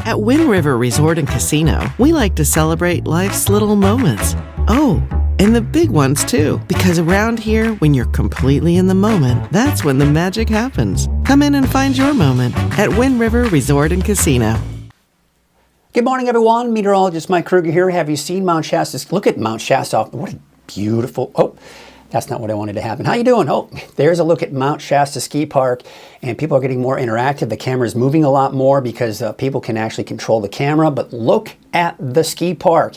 At Wind River Resort and Casino, we like to celebrate life's little moments. Oh, and the big ones too, because around here, when you're completely in the moment, that's when the magic happens. Come in and find your moment at Wind River Resort and Casino. Good morning, everyone. Meteorologist Mike Krueger here. Have you seen Mount Shasta? Look at Mount Shasta. What a beautiful... Oh, that's not what I wanted to happen. How you doing? Oh, there's a look at Mount Shasta Ski Park, and people are getting more interactive. The camera's moving a lot more because people can actually control the camera, but look at the ski park.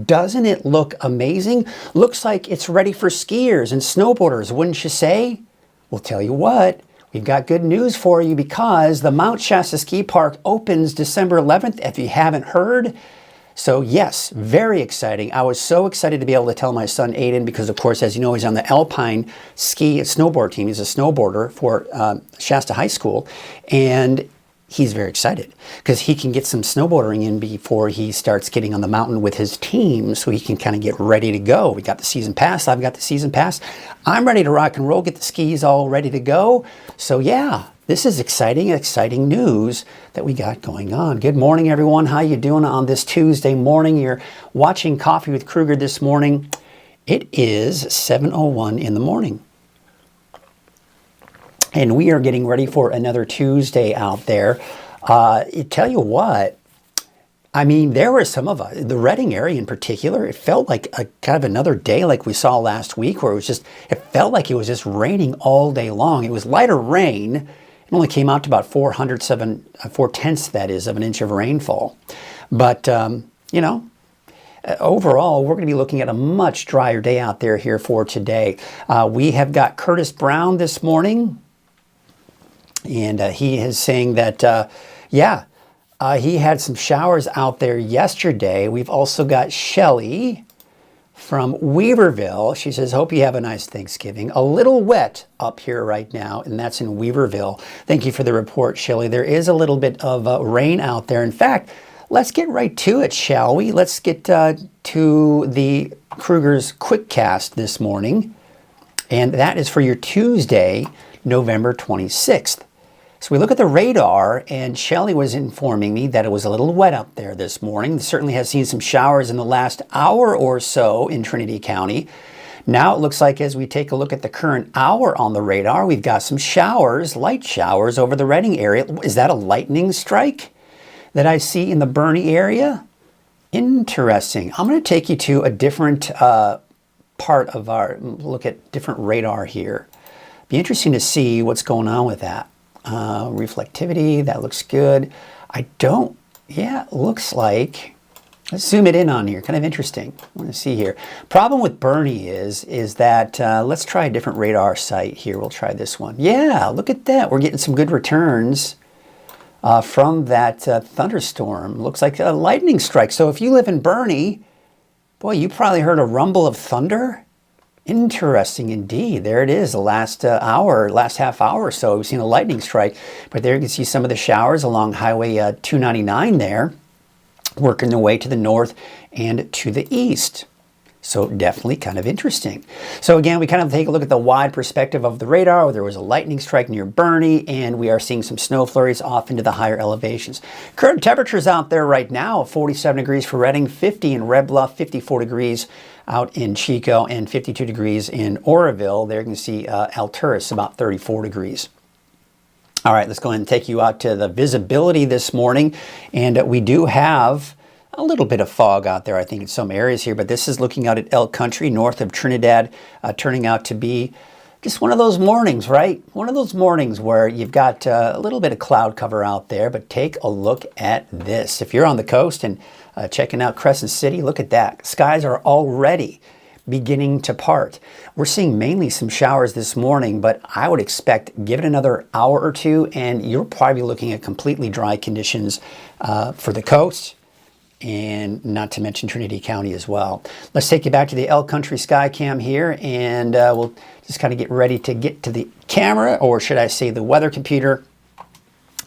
Doesn't it look amazing? Looks like it's ready for skiers and snowboarders, wouldn't you say? We'll tell you what, we've got good news for you because the Mount Shasta Ski Park opens December 11th, if you haven't heard. So yes, very exciting. I was so excited to be able to tell my son Aiden because, of course, as you know, he's on the Alpine ski and snowboard team. He's a snowboarder for Shasta High School, and he's very excited because he can get some snowboarding in before he starts getting on the mountain with his team so he can kind of get ready to go. We got the season pass. I've got the season pass. I'm ready to rock and roll, get the skis all ready to go. So yeah, this is exciting news that we got going on. Good morning, everyone. How you doing on this Tuesday morning? You're watching Coffee with Krueger this morning. It is 7:01 in the morning. And we are getting ready for another Tuesday out there. Tell you what, I mean, there were some of the Redding area in particular. It felt like a kind of another day like we saw last week where it felt like it was just raining all day long. It was lighter rain. It only came out to about 4/10 that is of an inch of rainfall. But, you know, overall, we're going to be looking at a much drier day out there here for today. We have got Curtis Brown this morning. And he is saying that, he had some showers out there yesterday. We've also got Shelly from Weaverville. She says, hope you have a nice Thanksgiving. A little wet up here right now, and that's in Weaverville. Thank you for the report, Shelly. There is a little bit of rain out there. In fact, let's get right to it, shall we? Let's get to the Krueger's Quickcast this morning. And that is for your Tuesday, November 26th. So we look at the radar, and Shelly was informing me that it was a little wet up there this morning. It certainly has seen some showers in the last hour or so in Trinity County. Now it looks like as we take a look at the current hour on the radar, we've got some showers, light showers over the Redding area. Is that a lightning strike that I see in the Bernie area? Interesting. I'm going to take you to a different part of our look at different radar here. Be interesting to see what's going on with that. Reflectivity, that looks good. It looks like, let's zoom it in on here, kind of interesting. I want to see here. Problem with Bernie is that, let's try a different radar site here. We'll try this one. Yeah, look at that. We're getting some good returns from that thunderstorm. Looks like a lightning strike. So if you live in Bernie, boy, you probably heard a rumble of thunder. Interesting indeed. There it is, the last half hour or so, we've seen a lightning strike. But there you can see some of the showers along Highway 299 there, working their way to the north and to the east. So definitely kind of interesting. So again, we kind of take a look at the wide perspective of the radar. There was a lightning strike near Bernie, and we are seeing some snow flurries off into the higher elevations. Current temperatures out there right now, 47 degrees for Redding, 50 in Red Bluff, 54 degrees out in Chico, and 52 degrees in Oroville. There you can see Alturas, about 34 degrees. All right, let's go ahead and take you out to the visibility this morning. And we do have a little bit of fog out there, I think, in some areas here. But this is looking out at Elk Country, north of Trinidad, turning out to be just one of those mornings, right? One of those mornings where you've got a little bit of cloud cover out there. But take a look at this. If you're on the coast and checking out Crescent City, look at that. Skies are already beginning to part. We're seeing mainly some showers this morning, but I would expect, give it another hour or two, and you're probably looking at completely dry conditions for the coast, and not to mention Trinity County as well. Let's take you back to the Elk Country Sky Cam here, and we'll just kind of get ready to get to the camera, or should I say the weather computer.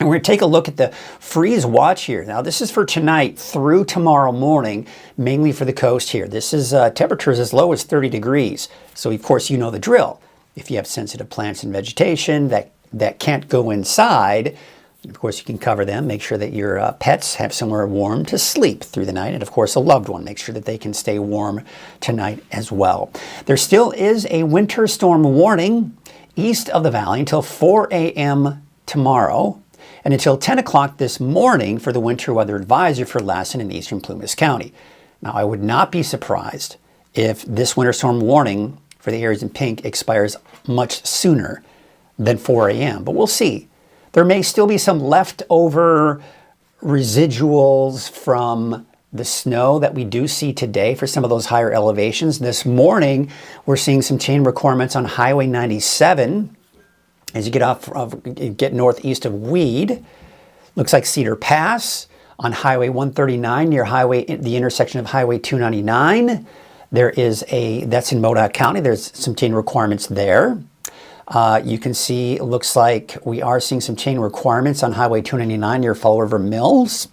And we're going to take a look at the freeze watch here. Now, this is for tonight through tomorrow morning, mainly for the coast here. This is temperatures as low as 30 degrees. So, of course, you know the drill. If you have sensitive plants and vegetation that can't go inside, of course, you can cover them. Make sure that your pets have somewhere warm to sleep through the night. And, of course, a loved one. Make sure that they can stay warm tonight as well. There still is a winter storm warning east of the valley until 4 a.m. tomorrow, and until 10 o'clock this morning for the winter weather advisory for Lassen and eastern Plumas County. Now, I would not be surprised if this winter storm warning for the areas in pink expires much sooner than 4 a.m., but we'll see. There may still be some leftover residuals from the snow that we do see today for some of those higher elevations. This morning, we're seeing some chain requirements on Highway 97 as you get northeast of Weed. Looks like Cedar Pass on Highway 139 near the intersection of Highway 299. That's in Modoc County. There's some chain requirements there. You can see, it looks like we are seeing some chain requirements on Highway 299 near Fall River Mills.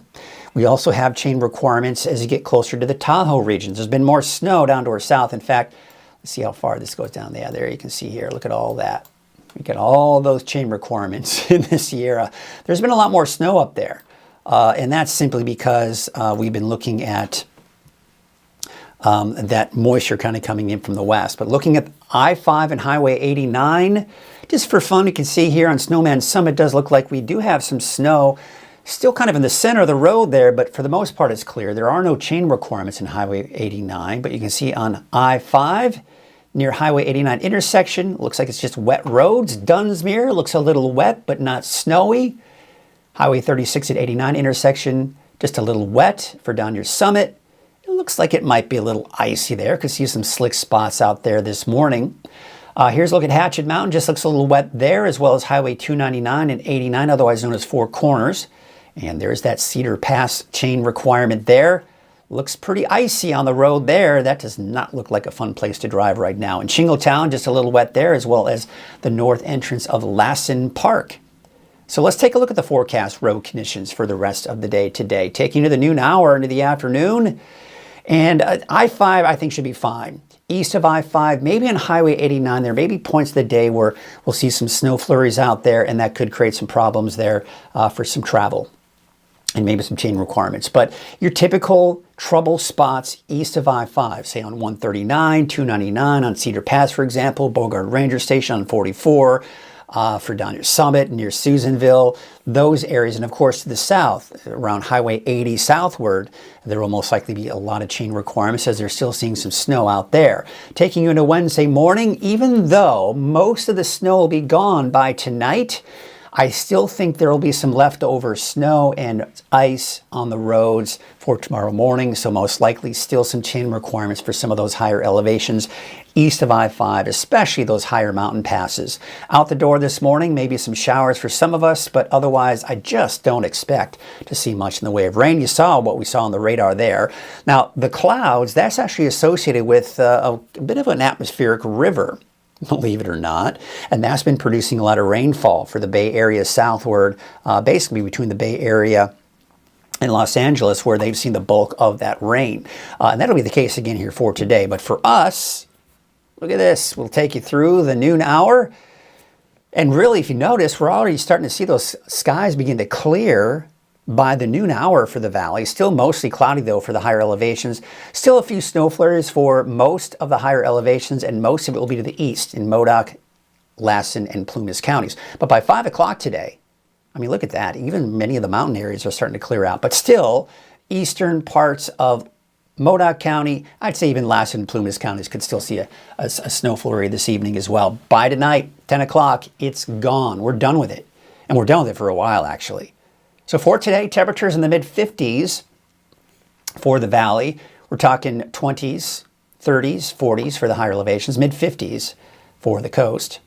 We also have chain requirements as you get closer to the Tahoe regions. There's been more snow down to our south. In fact, let's see how far this goes down there. There you can see here. Look at all that. We get all those chain requirements in this Sierra. There's been a lot more snow up there. And that's simply because we've been looking at that moisture kind of coming in from the west. But looking at I-5 and Highway 89, just for fun, you can see here on Snowman Summit, it does look like we do have some snow still kind of in the center of the road there, but for the most part it's clear. There are no chain requirements in Highway 89, but you can see on I-5 near Highway 89 intersection, looks like it's just wet roads. Dunsmuir looks a little wet, but not snowy. Highway 36 at 89 intersection, just a little wet for down your Summit. It looks like it might be a little icy there. Could see some slick spots out there this morning. Here's a look at Hatchet Mountain, just looks a little wet there, as well as Highway 299 and 89, otherwise known as Four Corners. And there's that Cedar Pass chain requirement there. Looks pretty icy on the road there. That does not look like a fun place to drive right now. In Shingletown, just a little wet there, as well as the north entrance of Lassen Park. So let's take a look at the forecast road conditions for the rest of the day today. Taking you to the noon hour into the afternoon. And I-5, I think, should be fine. East of I-5, maybe on Highway 89, there may be points of the day where we'll see some snow flurries out there, and that could create some problems there for some travel and maybe some chain requirements. But your typical trouble spots east of I-5, say on 139, 299, on Cedar Pass, for example, Bogart Ranger Station on 44, for down near Summit, near Susanville, those areas. And of course to the south, around Highway 80 southward, there will most likely be a lot of chain requirements as they're still seeing some snow out there. Taking you into Wednesday morning, even though most of the snow will be gone by tonight, I still think there will be some leftover snow and ice on the roads for tomorrow morning, so most likely still some chain requirements for some of those higher elevations east of I-5, especially those higher mountain passes. Out the door this morning, maybe some showers for some of us, but otherwise I just don't expect to see much in the way of rain. You saw what we saw on the radar there. Now, the clouds, that's actually associated with a bit of an atmospheric river, believe it or not, and that's been producing a lot of rainfall for the Bay Area southward, basically between the Bay Area and Los Angeles, where they've seen the bulk of that rain. And that'll be the case again here for today. But for us, look at this. We'll take you through the noon hour. And really, if you notice, we're already starting to see those skies begin to clear by the noon hour for the valley. Still mostly cloudy, though, for the higher elevations. Still a few snow flurries for most of the higher elevations, and most of it will be to the east in Modoc, Lassen, and Plumas counties. But by 5 o'clock today, I mean, look at that. Even many of the mountain areas are starting to clear out. But still, eastern parts of Modoc County, I'd say even Lassen and Plumas counties could still see a snow flurry this evening as well. By tonight, 10 o'clock, it's gone. We're done with it. And we're done with it for a while, actually. So for today, temperatures in the mid-50s for the valley. We're talking 20s 30s, 40s for the higher elevations, mid-50s for the coast.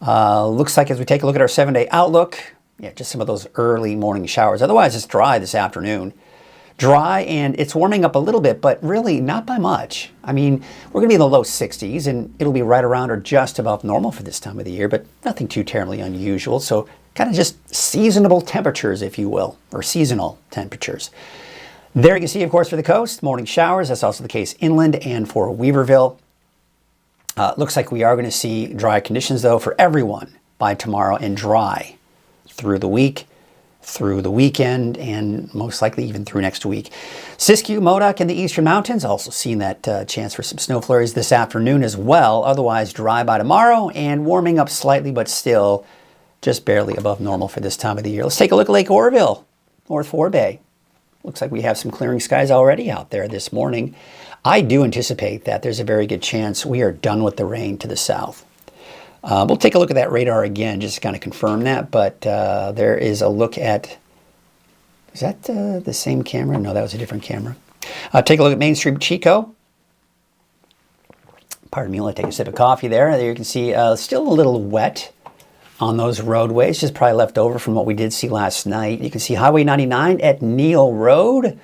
Looks like as we take a look at our 7-day outlook, yeah, just some of those early morning showers. Otherwise, it's dry this afternoon. Dry, and it's warming up a little bit, but really not by much. I mean, we're going to be in the low 60s, and it'll be right around or just above normal for this time of the year, but nothing too terribly unusual. So kind of just seasonable temperatures, if you will, or seasonal temperatures. There you can see, of course, for the coast, morning showers. That's also the case inland and for Weaverville. Looks like we are going to see dry conditions, though, for everyone by tomorrow, and dry through the week, through the weekend, and most likely even through next week. Siskiyou, Modoc, and the Eastern Mountains also seeing that chance for some snow flurries this afternoon as well. Otherwise, dry by tomorrow and warming up slightly, but still just barely above normal for this time of the year. Let's take a look at Lake Oroville, North Forebay. Looks like we have some clearing skies already out there this morning. I do anticipate that there's a very good chance we are done with the rain to the south. We'll take a look at that radar again just to kind of confirm that, but there is a look at, is that the same camera? No, that was a different camera. Take a look at Main Street, Chico. Pardon me, I'll take a sip of coffee there. There you can see still a little wet on those roadways, just probably left over from what we did see last night. You can see Highway 99 at Neal Road.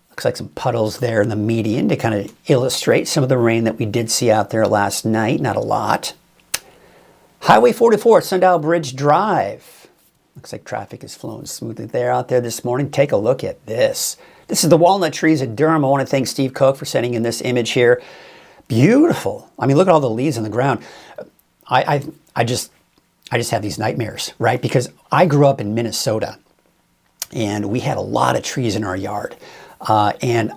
Looks like some puddles there in the median to kind of illustrate some of the rain that we did see out there last night. Not a lot. Highway 44 at Sundial Bridge Drive. Looks like traffic is flowing smoothly there out there this morning. Take a look at this. This is the walnut trees at Durham. I want to thank Steve Cook for sending in this image here. Beautiful. I mean, look at all the leaves on the ground. I just have these nightmares, right? Because I grew up in Minnesota, and we had a lot of trees in our yard. And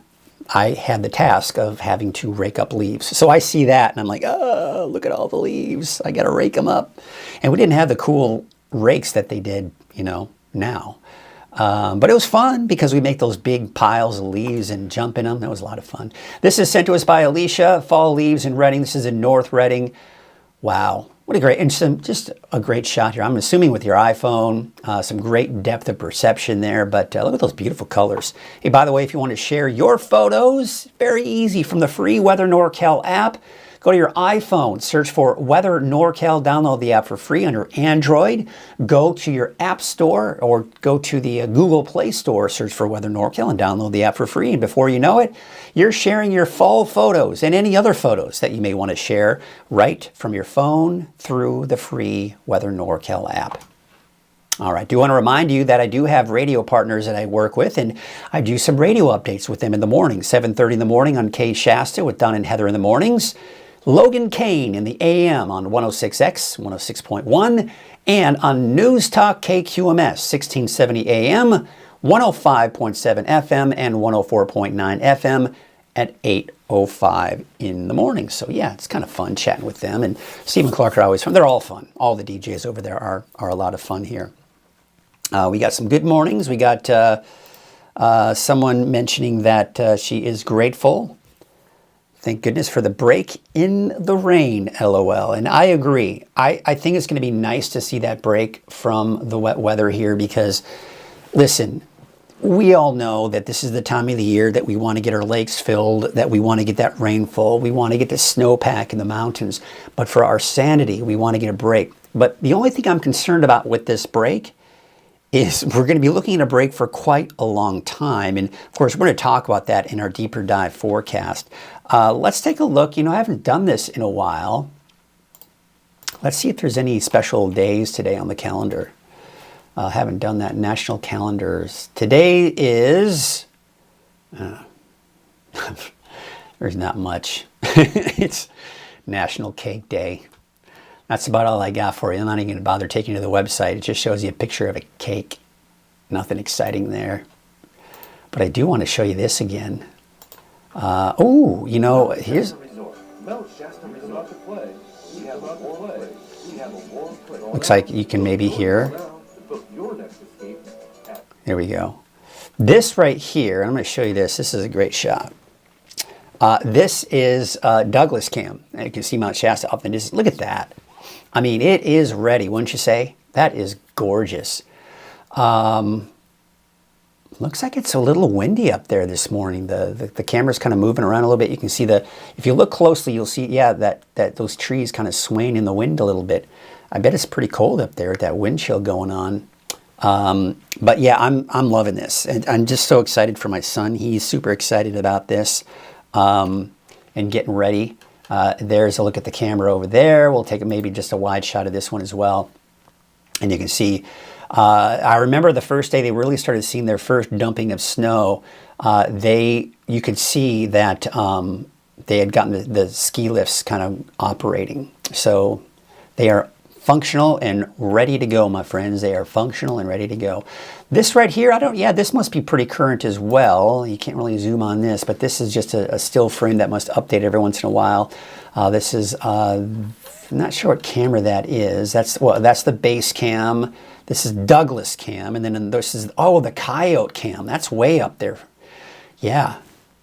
I had the task of having to rake up leaves. So I see that, and I'm like, oh, look at all the leaves. I got to rake them up. And we didn't have the cool rakes that they did, you know, now. But it was fun because we make those big piles of leaves and jump in them. That was a lot of fun. This is sent to us by Alicia. Fall leaves in Reading. This is in North Reading. Wow. What a great, and just a great shot here. I'm assuming with your iPhone, some great depth of perception there, but look at those beautiful colors. Hey, by the way, if you want to share your photos, very easy from the free Weather NorCal app. Go to your iPhone, search for Weather NorCal, download the app for free under Android. Go to your App Store or go to the Google Play Store, search for Weather NorCal, and download the app for free. And before you know it, you're sharing your fall photos and any other photos that you may want to share right from your phone through the free Weather NorCal app. All right, do want to remind you that I do have radio partners that I work with, and I do some radio updates with them in the morning, 7:30 in the morning on K Shasta with Don and Heather in the mornings. Logan Kane in the AM on 106X, 106.1, and on News Talk KQMS, 1670 AM, 105.7 FM, and 104.9 FM at 8:05 in the morning. So yeah, it's kind of fun chatting with them. And Steve and Clark are always fun. They're all fun. All the DJs over there are a lot of fun here. We got some good mornings. We got someone mentioning that she is grateful. Thank goodness for the break in the rain, LOL. And I agree. I think it's going to be nice to see that break from the wet weather here because, listen, we all know that this is the time of the year that we want to get our lakes filled, that we want to get that rainfall, we want to get the snowpack in the mountains. But for our sanity, we want to get a break. But the only thing I'm concerned about with this break is we're going to be looking at a break for quite a long time. And of course, we're going to talk about that in our deeper dive forecast. Let's take a look. You know, I haven't done this in a while. Let's see if there's any special days today on the calendar. Haven't done that. National calendars. Today is, there's not much. It's National Cake Day. That's about all I got for you. I'm not even going to bother taking you to the website. It just shows you a picture of a cake. Nothing exciting there. But I do want to show you this again. Oh, you know, here's... Looks like you can maybe hear. There we go. This right here, I'm going to show you this. This is a great shot. This is Douglas Cam. You can see Mount Shasta up in this. Look at that. I mean, it is ready, wouldn't you say? That is gorgeous. looks like it's a little windy up there this morning. The camera's kind of moving around a little bit. You can see if you look closely, you'll see, yeah, that those trees kind of swaying in the wind a little bit. I bet it's pretty cold up there with that wind chill going on. But yeah, I'm loving this, and I'm just so excited for my son. He's super excited about this, and getting ready. There's a look at the camera over there. We'll take maybe just a wide shot of this one as well, and you can see. I remember the first day they really started seeing their first dumping of snow. You could see that they had gotten the ski lifts kind of operating, so they are functional and ready to go, my friends. They are functional and ready to go. This right here, this must be pretty current as well. You can't really zoom on this, but this is just a still frame that must update every once in a while. This is, I'm not sure what camera that is. That's the base cam. This is Douglas cam, and then this is, the Coyote cam. That's way up there. Yeah,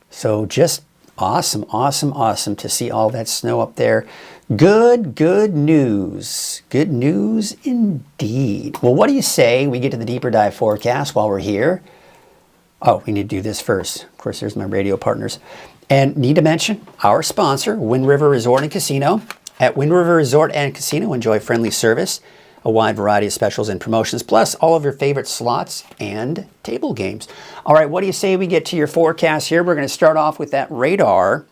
so just awesome, awesome, awesome to see all that snow up there. Good news. Good news indeed. Well, what do you say we get to the deeper dive forecast while we're here? Oh, we need to do this first. Of course, there's my radio partners. And need to mention our sponsor, Wind River Resort and Casino. At Wind River Resort and Casino, enjoy friendly service, a wide variety of specials and promotions, plus all of your favorite slots and table games. All right, what do you say we get to your forecast here? We're going to start off with that radar.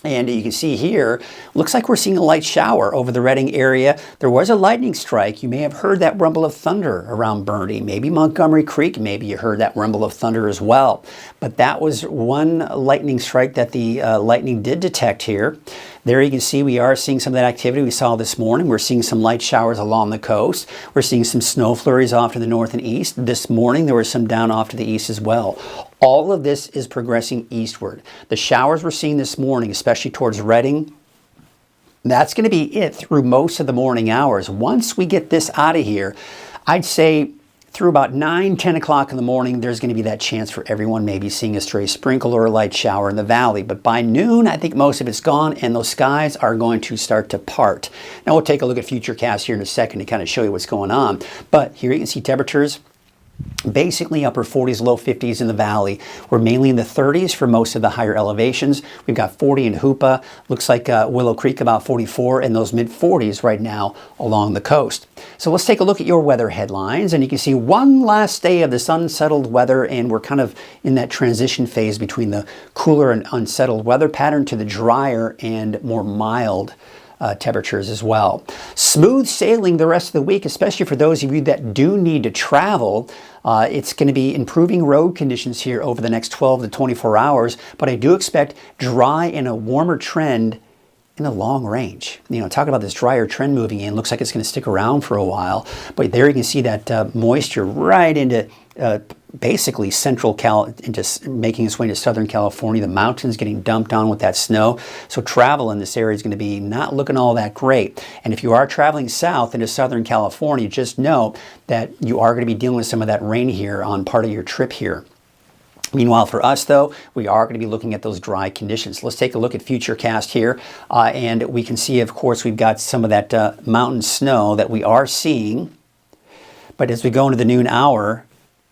And you can see here, looks like we're seeing a light shower over the Redding area. There was a lightning strike. You may have heard that rumble of thunder around Bernie, maybe Montgomery Creek. Maybe you heard that rumble of thunder as well. But that was one lightning strike that the lightning did detect here. There you can see we are seeing some of that activity we saw this morning. We're seeing some light showers along the coast. We're seeing some snow flurries off to the north and east. This morning there were some down off to the east as well. All of this is progressing eastward. The showers we're seeing this morning, especially towards Redding, that's going to be it through most of the morning hours. Once we get this out of here, I'd say through about 9, 10 o'clock in the morning, there's going to be that chance for everyone maybe seeing a stray sprinkle or a light shower in the valley. But by noon, I think most of it's gone, and those skies are going to start to part. Now, we'll take a look at Futurecast here in a second to kind of show you what's going on. But here you can see temperatures basically upper 40s, low 50s in the valley. We're mainly in the 30s for most of the higher elevations. We've got 40 in Hoopa. Looks like Willow Creek about 44, and those mid 40s right now along the coast. So let's take a look at your weather headlines, and you can see one last day of this unsettled weather, and we're kind of in that transition phase between the cooler and unsettled weather pattern to the drier and more mild temperatures as well. Smooth sailing the rest of the week, especially for those of you that do need to travel. It's going to be improving road conditions here over the next 12 to 24 hours, but I do expect dry and a warmer trend in the long range. You know, talk about this drier trend moving in. Looks like it's going to stick around for a while, but there you can see that moisture right into basically central Cal, into making its way to Southern California. The mountains getting dumped on with that snow. So travel in this area is going to be not looking all that great. And if you are traveling south into Southern California, just know that you are going to be dealing with some of that rain here on part of your trip here. Meanwhile, for us, though, we are going to be looking at those dry conditions. Let's take a look at Futurecast here, and we can see, of course, we've got some of that mountain snow that we are seeing. But as we go into the noon hour,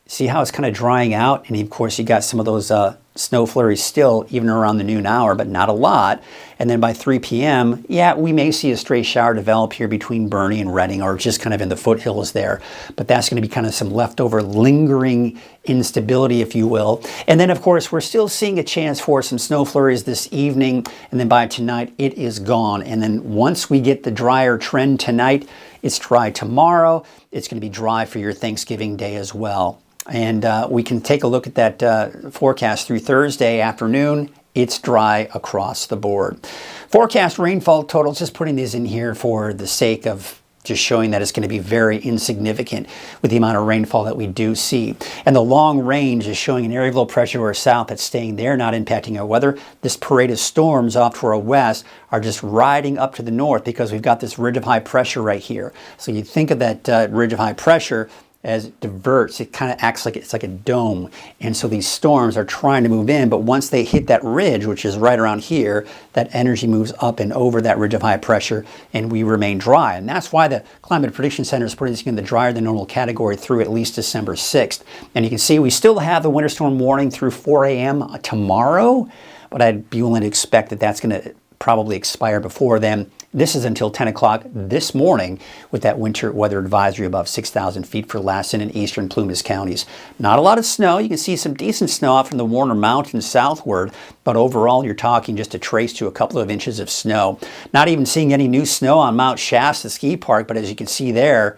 see how it's kind of drying out? And of course, you got some of those snow flurries still, even around the noon hour, but not a lot. And then by 3 p.m., yeah, we may see a stray shower develop here between Bernie and Redding, or just kind of in the foothills there. But that's going to be kind of some leftover lingering instability, if you will. And then, of course, we're still seeing a chance for some snow flurries this evening. And then by tonight, it is gone. And then once we get the drier trend tonight, it's dry tomorrow. It's going to be dry for your Thanksgiving Day as well. And we can take a look at that forecast through Thursday afternoon. It's dry across the board. Forecast rainfall totals, just putting these in here for the sake of just showing that it's going to be very insignificant with the amount of rainfall that we do see. And the long range is showing an area of low pressure to our south that's staying there, not impacting our weather. This parade of storms off to our west are just riding up to the north because we've got this ridge of high pressure right here. So you think of that ridge of high pressure, as it diverts, it kind of acts like it's like a dome. And so these storms are trying to move in, but once they hit that ridge, which is right around here, that energy moves up and over that ridge of high pressure, and we remain dry. And that's why the Climate Prediction Center is putting this in the drier than normal category through at least December 6th. And you can see we still have the winter storm warning through 4 a.m. tomorrow, but I'd be willing to expect that that's going to probably expire before then. This is until 10 o'clock this morning with that winter weather advisory above 6,000 feet for Lassen and eastern Plumas counties. Not a lot of snow. You can see some decent snow out from the Warner Mountains southward, but overall you're talking just a trace to a couple of inches of snow. Not even seeing any new snow on Mount Shasta Ski Park, but as you can see there,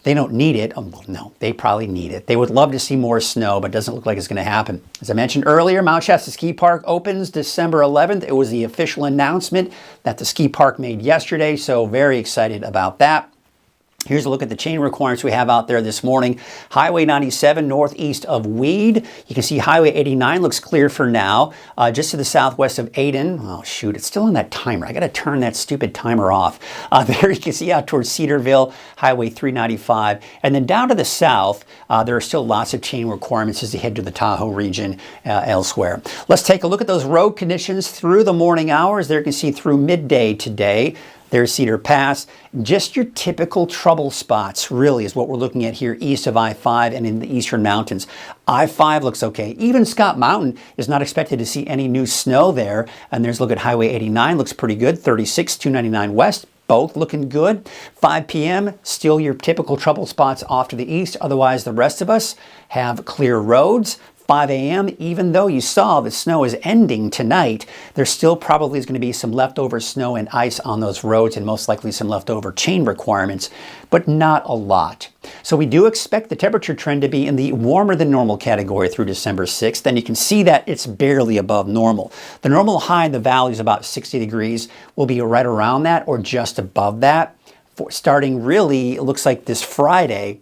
they don't need it. Oh, no, they probably need it. They would love to see more snow, but it doesn't look like it's going to happen. As I mentioned earlier, Mount Shasta Ski Park opens December 11th. It was the official announcement that the ski park made yesterday, so very excited about that. Here's a look at the chain requirements we have out there this morning. Highway 97 northeast of Weed. You can see Highway 89 looks clear for now. Just to the southwest of Aden. Oh shoot, it's still on that timer. I got to turn that stupid timer off. There you can see out towards Cedarville, Highway 395. And then down to the south, there are still lots of chain requirements as you head to the Tahoe region elsewhere. Let's take a look at those road conditions through the morning hours. There you can see through midday today. There's Cedar Pass. Just your typical trouble spots really is what we're looking at here east of I-5 and in the eastern mountains. I-5 looks okay. Even Scott Mountain is not expected to see any new snow there. And there's a look at Highway 89, looks pretty good. 36, 299 west, both looking good. 5 p.m., still your typical trouble spots off to the east. Otherwise, the rest of us have clear roads. 5 a.m., even though you saw the snow is ending tonight, there still probably is going to be some leftover snow and ice on those roads and most likely some leftover chain requirements, but not a lot. So we do expect the temperature trend to be in the warmer than normal category through December 6th, and you can see that it's barely above normal. The normal high in the valley is about 60 degrees. We'll be right around that or just above that. Starting really, it looks like this Friday,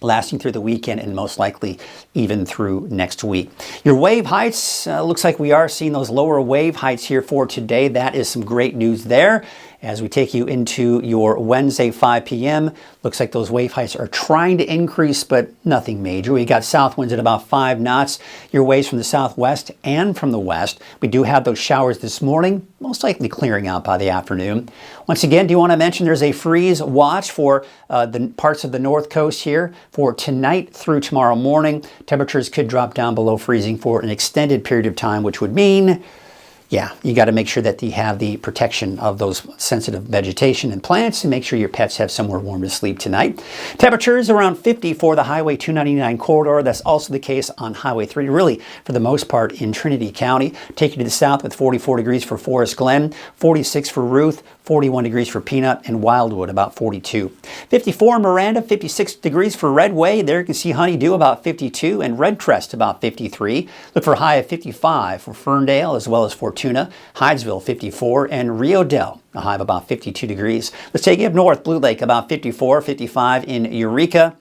lasting through the weekend and most likely even through next week. Your wave heights, looks like we are seeing those lower wave heights here for today. That is some great news there. As we take you into your Wednesday 5 p.m., looks like those wave heights are trying to increase, but nothing major. We got south winds at about 5 knots. Your waves from the southwest and from the west. We do have those showers this morning, most likely clearing out by the afternoon. Once again, do you want to mention there's a freeze watch for the parts of the north coast here for tonight through tomorrow morning. Temperatures could drop down below freezing for an extended period of time, which would mean, yeah, you got to make sure that you have the protection of those sensitive vegetation and plants and make sure your pets have somewhere warm to sleep tonight. Temperatures around 50 for the Highway 299 corridor. That's also the case on Highway 3, really for the most part in Trinity County. Take you to the south with 44 degrees for Forest Glen, 46 for Ruth, 41 degrees for Peanut, and Wildwood about 42. 54 Miranda, 56 degrees for Redway. There you can see Honeydew about 52 and Redcrest about 53. Look for a high of 55 for Ferndale as well as Fortuna, Hydesville 54, and Rio Dell, a high of about 52 degrees. Let's take you up north, Blue Lake about 54, 55 in Eureka.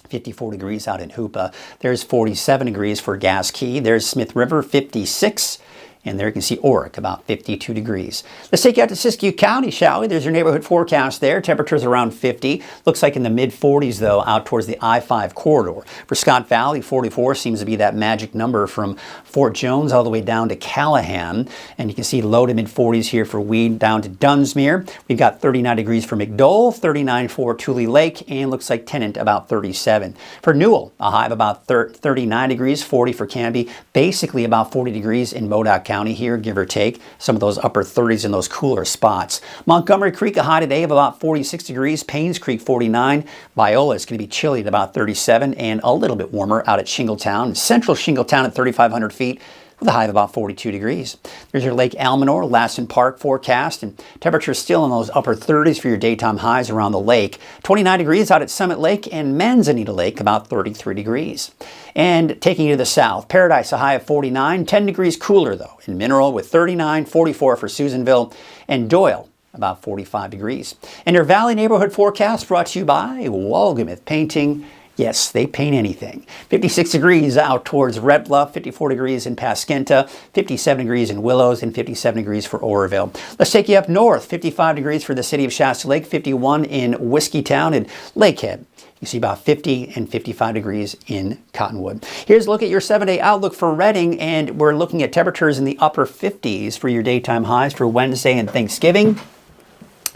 54 degrees out in Hoopa. There's 47 degrees for Gas Key. There's Smith River, 56. And there you can see Oric, about 52 degrees. Let's take you out to Siskiyou County, shall we? There's your neighborhood forecast there. Temperatures around 50. Looks like in the mid-40s, though, out towards the I-5 corridor. For Scott Valley, 44 seems to be that magic number from Fort Jones all the way down to Callahan. And you can see low to mid-40s here for Weed down to Dunsmuir. We've got 39 degrees for McDowell, 39 for Tule Lake, and looks like Tennant about 37. For Newell, a high of about 39 degrees, 40 for Canby, basically about 40 degrees in Modoc County here, give or take. Some of those upper 30s in those cooler spots. Montgomery Creek, a high today of about 46 degrees. Paynes Creek, 49. Viola is going to be chilly at about 37 and a little bit warmer out at Shingletown. Central Shingletown at 3,500 feet with a high of about 42 degrees. There's your Lake Almanor, Lassen Park forecast, and temperatures still in those upper 30s for your daytime highs around the lake. 29 degrees out at Summit Lake and Manzanita Lake, about 33 degrees. And taking you to the south, Paradise, a high of 49, 10 degrees cooler though in Mineral with 39, 44 for Susanville, and Doyle, about 45 degrees. And your Valley neighborhood forecast brought to you by Walgamuth Painting Yes, they paint anything. 56 degrees out towards Red Bluff, 54 degrees in Pasquinta, 57 degrees in Willows, and 57 degrees for Oroville. Let's take you up north. 55 degrees for the city of Shasta Lake, 51 in Whiskeytown and Lakehead. You see about 50 and 55 degrees in Cottonwood. Here's a look at your 7-day outlook for Redding, and we're looking at temperatures in the upper 50s for your daytime highs for Wednesday and Thanksgiving.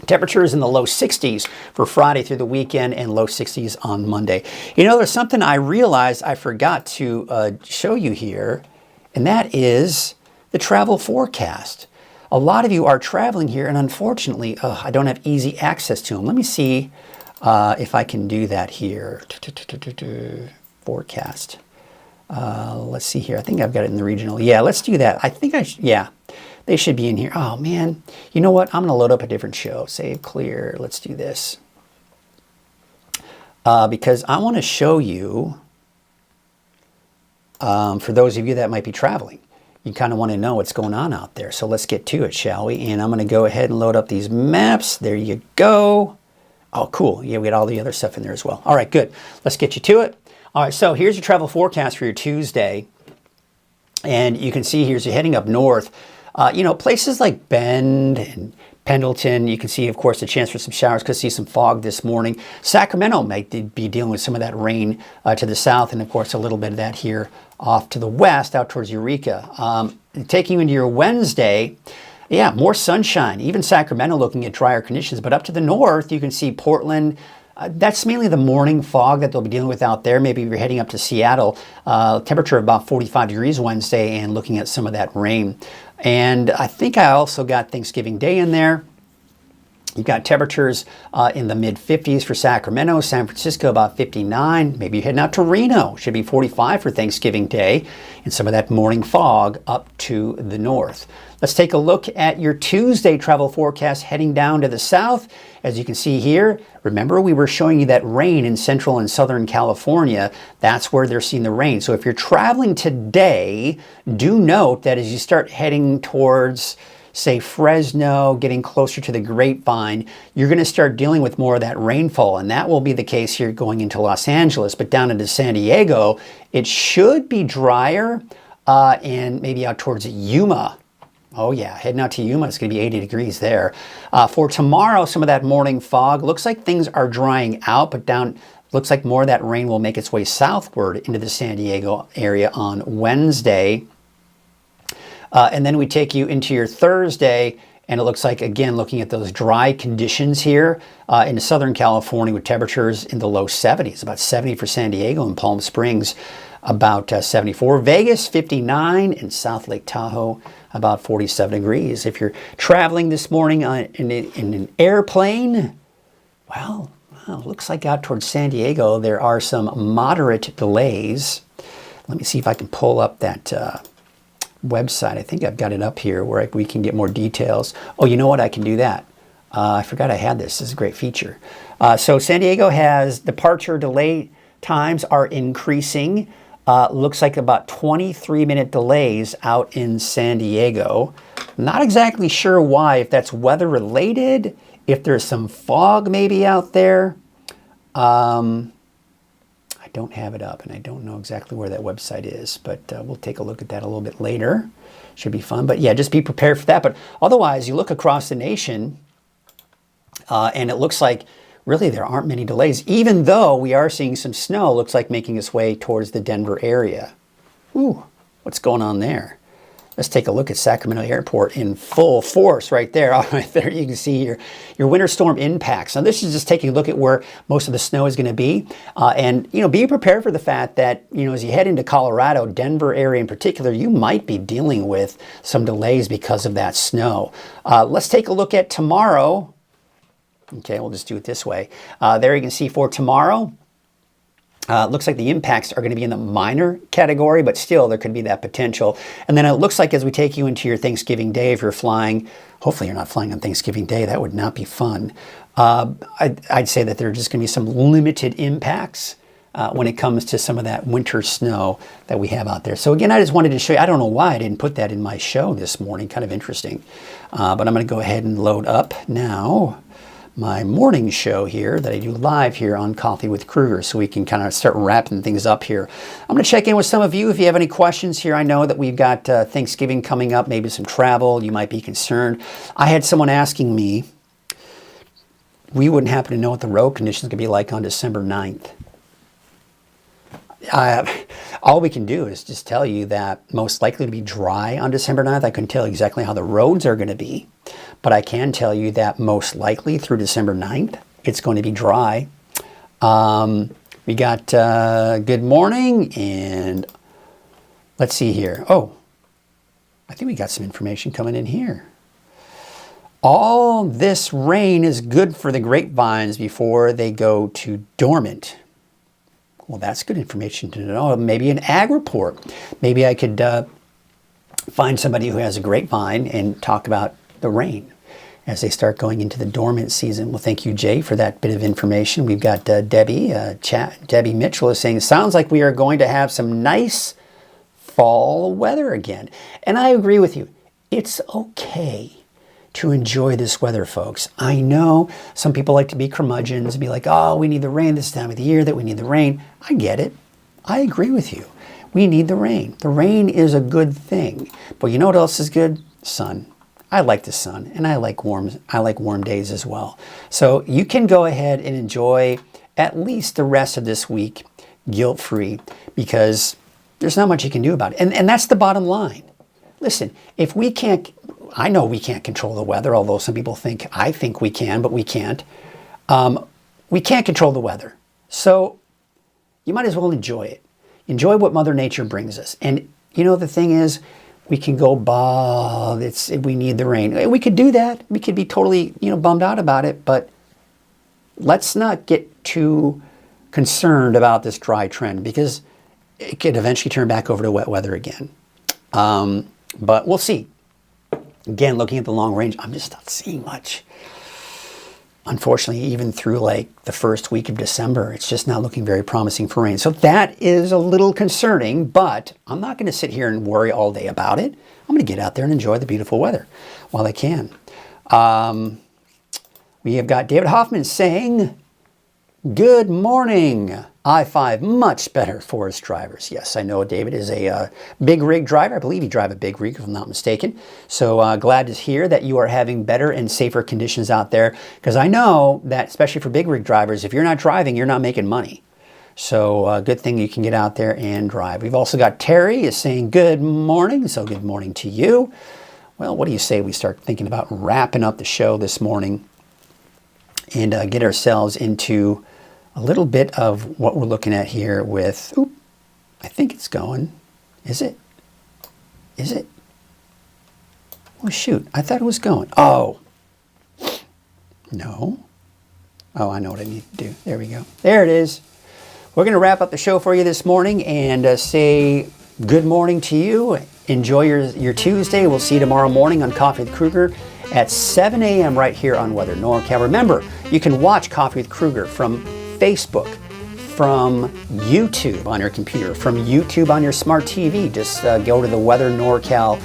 Temperatures in the low 60s for Friday through the weekend and low 60s on Monday. You know, there's something I realized I forgot to show you here, and that is the travel forecast. A lot of you are traveling here, and unfortunately, I don't have easy access to them. Let me see if I can do that here. Forecast. Let's see here. I think I've got it in the regional. Yeah, let's do that. I think yeah. They should be in here. Oh, man. You know what? I'm going to load up a different show. Save, clear. Let's do this. Because I want to show you, for those of you that might be traveling, you kind of want to know what's going on out there. So let's get to it, shall we? And I'm going to go ahead and load up these maps. There you go. Oh, cool. Yeah, we got all the other stuff in there as well. All right, good. Let's get you to it. All right, so here's your travel forecast for your Tuesday. And you can see here, as you're heading up north, you know, places like Bend and Pendleton, you can see, of course, a chance for some showers. Could see some fog this morning. Sacramento might be dealing with some of that rain to the south, and of course, a little bit of that here off to the west, out towards Eureka. Taking you into your Wednesday, yeah, more sunshine. Even Sacramento looking at drier conditions, but up to the north, you can see Portland. That's mainly the morning fog that they'll be dealing with out there. Maybe if you're heading up to Seattle, temperature of about 45 degrees Wednesday, and looking at some of that rain. And I think I also got Thanksgiving Day in there. You've got temperatures in the mid-50s for Sacramento, San Francisco about 59. Maybe you're heading out to Reno. Should be 45 for Thanksgiving Day. And some of that morning fog up to the north. Let's take a look at your Tuesday travel forecast heading down to the south. As you can see here, remember we were showing you that rain in central and southern California. That's where they're seeing the rain. So if you're traveling today, do note that as you start heading towards, say, Fresno, getting closer to the Grapevine, you're going to start dealing with more of that rainfall. And that will be the case here going into Los Angeles. But down into San Diego, it should be drier and maybe out towards Yuma. Oh yeah, heading out to Yuma, it's going to be 80 degrees there. For tomorrow, some of that morning fog. Looks like things are drying out, but down, looks like more of that rain will make its way southward into the San Diego area on Wednesday. And then we take you into your Thursday, and it looks like, again, looking at those dry conditions here in Southern California with temperatures in the low 70s, about 70 for San Diego and Palm Springs, about 74. Vegas, 59, and South Lake Tahoe, about 47 degrees. If you're traveling this morning in an airplane, well, looks like out towards San Diego, there are some moderate delays. Let me see if I can pull up that website. I think I've got it up here where we can get more details. Oh, you know what? I can do that. I forgot I had this. This is a great feature. So San Diego has departure delay times are increasing. Looks like about 23-minute delays out in San Diego. Not exactly sure why, if that's weather related, if there's some fog maybe out there. I don't have it up, and I don't know exactly where that website is, but we'll take a look at that a little bit later. Should be fun, but yeah, just be prepared for that. But otherwise, you look across the nation, and it looks like really there aren't many delays, even though we are seeing some snow, looks like making its way towards the Denver area. Ooh, what's going on there? Let's take a look at Sacramento Airport in full force right there. All right, there you can see your winter storm impacts. Now this is just taking a look at where most of the snow is going to be. And, you know, be prepared for the fact that, you know, as you head into Colorado, Denver area in particular, you might be dealing with some delays because of that snow. Let's take a look at tomorrow. Okay, we'll just do it this way. There you can see for tomorrow, looks like the impacts are going to be in the minor category, but still there could be that potential. And then it looks like as we take you into your Thanksgiving Day, if you're flying, hopefully you're not flying on Thanksgiving Day, that would not be fun. I'd say that there are just going to be some limited impacts when it comes to some of that winter snow that we have out there. So again, I just wanted to show you, I don't know why I didn't put that in my show this morning, kind of interesting. But I'm going to go ahead and load up now my morning show here that I do live here on Coffee with Krueger, so we can kind of start wrapping things up here. I'm going to check in with some of you if you have any questions here. I know that we've got Thanksgiving coming up, maybe some travel. You might be concerned. I had someone asking me, we wouldn't happen to know what the road conditions are going to be like on December 9th. All we can do is just tell you that most likely to be dry on December 9th. I couldn't tell you exactly how the roads are going to be, but I can tell you that most likely through December 9th, it's going to be dry. We got good morning, and let's see here. Oh, I think we got some information coming in here. All this rain is good for the grapevines before they go to dormant. Well, that's good information to know. Maybe an ag report. Maybe I could find somebody who has a grapevine and talk about the rain as they start going into the dormant season. Well, thank you, Jay, for that bit of information. We've got Debbie. Debbie Mitchell is saying, sounds like we are going to have some nice fall weather again. And I agree with you. It's okay to enjoy this weather, folks. I know some people like to be curmudgeons and be like, oh, we need the rain this time of the year, that we need the rain. I get it. I agree with you. We need the rain. The rain is a good thing. But you know what else is good? Sun. I like the sun, and I like warm days as well. So you can go ahead and enjoy at least the rest of this week guilt-free, because there's not much you can do about it. And that's the bottom line. Listen, if we can't, I know we can't control the weather, although some people think, I think we can, but we can't. We can't control the weather. So you might as well enjoy it. Enjoy what Mother Nature brings us. And you know, the thing is, we can go, we need the rain. We could do that. We could be totally, bummed out about it, but let's not get too concerned about this dry trend, because it could eventually turn back over to wet weather again. But we'll see. Again, looking at the long range, I'm just not seeing much. Unfortunately, even through like the first week of December, it's just not looking very promising for rain. So that is a little concerning, but I'm not going to sit here and worry all day about it. I'm going to get out there and enjoy the beautiful weather while I can. We have got David Hoffman saying, good morning. I-5, much better for us drivers. Yes, I know David is a big rig driver. I believe you drive a big rig, if I'm not mistaken. So glad to hear that you are having better and safer conditions out there, because I know that, especially for big rig drivers, if you're not driving, you're not making money. So good thing you can get out there and drive. We've also got Terry is saying good morning. So good morning to you. Well, what do you say we start thinking about wrapping up the show this morning and get ourselves into a little bit of what we're looking at here with, I think it's going. Is it? Is it? Oh, shoot. I thought it was going. Oh. No. Oh, I know what I need to do. There we go. There it is. We're going to wrap up the show for you this morning and say good morning to you. Enjoy your Tuesday. We'll see you tomorrow morning on Coffee with Krueger at 7 a.m. right here on Weather NorCal. Remember, you can watch Coffee with Krueger from Facebook, from YouTube on your computer, from YouTube on your smart TV. Just go to the Weather NorCal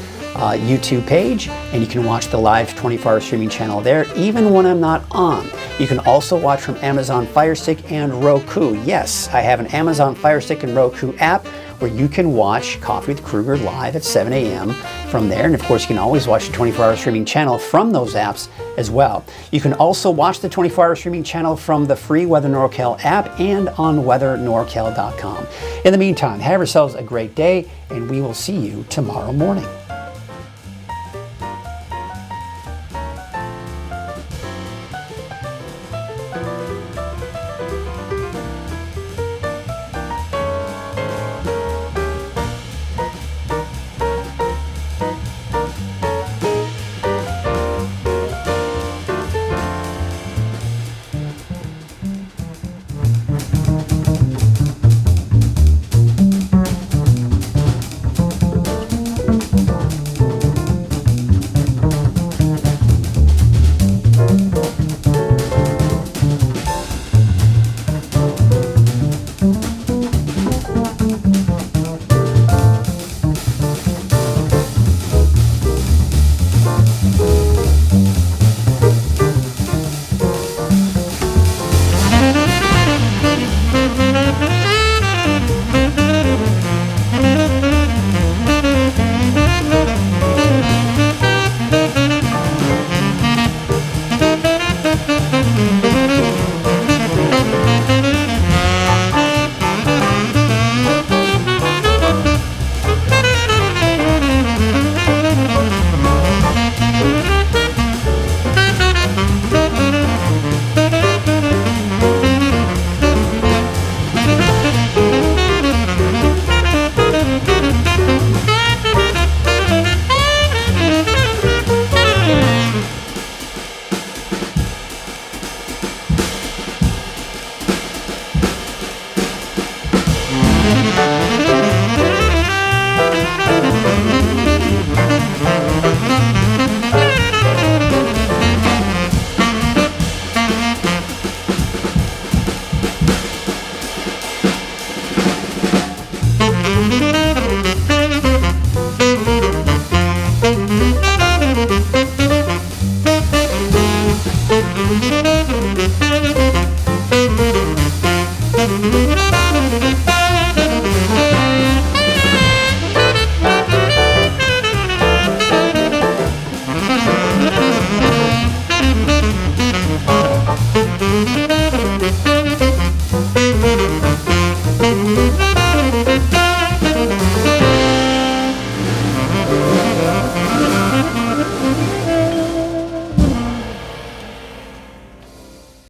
YouTube page, and you can watch the live 24-hour streaming channel there, even when I'm not on. You can also watch from Amazon Fire Stick and Roku. Yes, I have an Amazon Fire Stick and Roku app where you can watch Coffee with Krueger live at 7 a.m. from there. And of course, you can always watch the 24-hour streaming channel from those apps as well. You can also watch the 24-hour streaming channel from the free Weather NorCal app and on weathernorcal.com. In the meantime, have yourselves a great day, and we will see you tomorrow morning.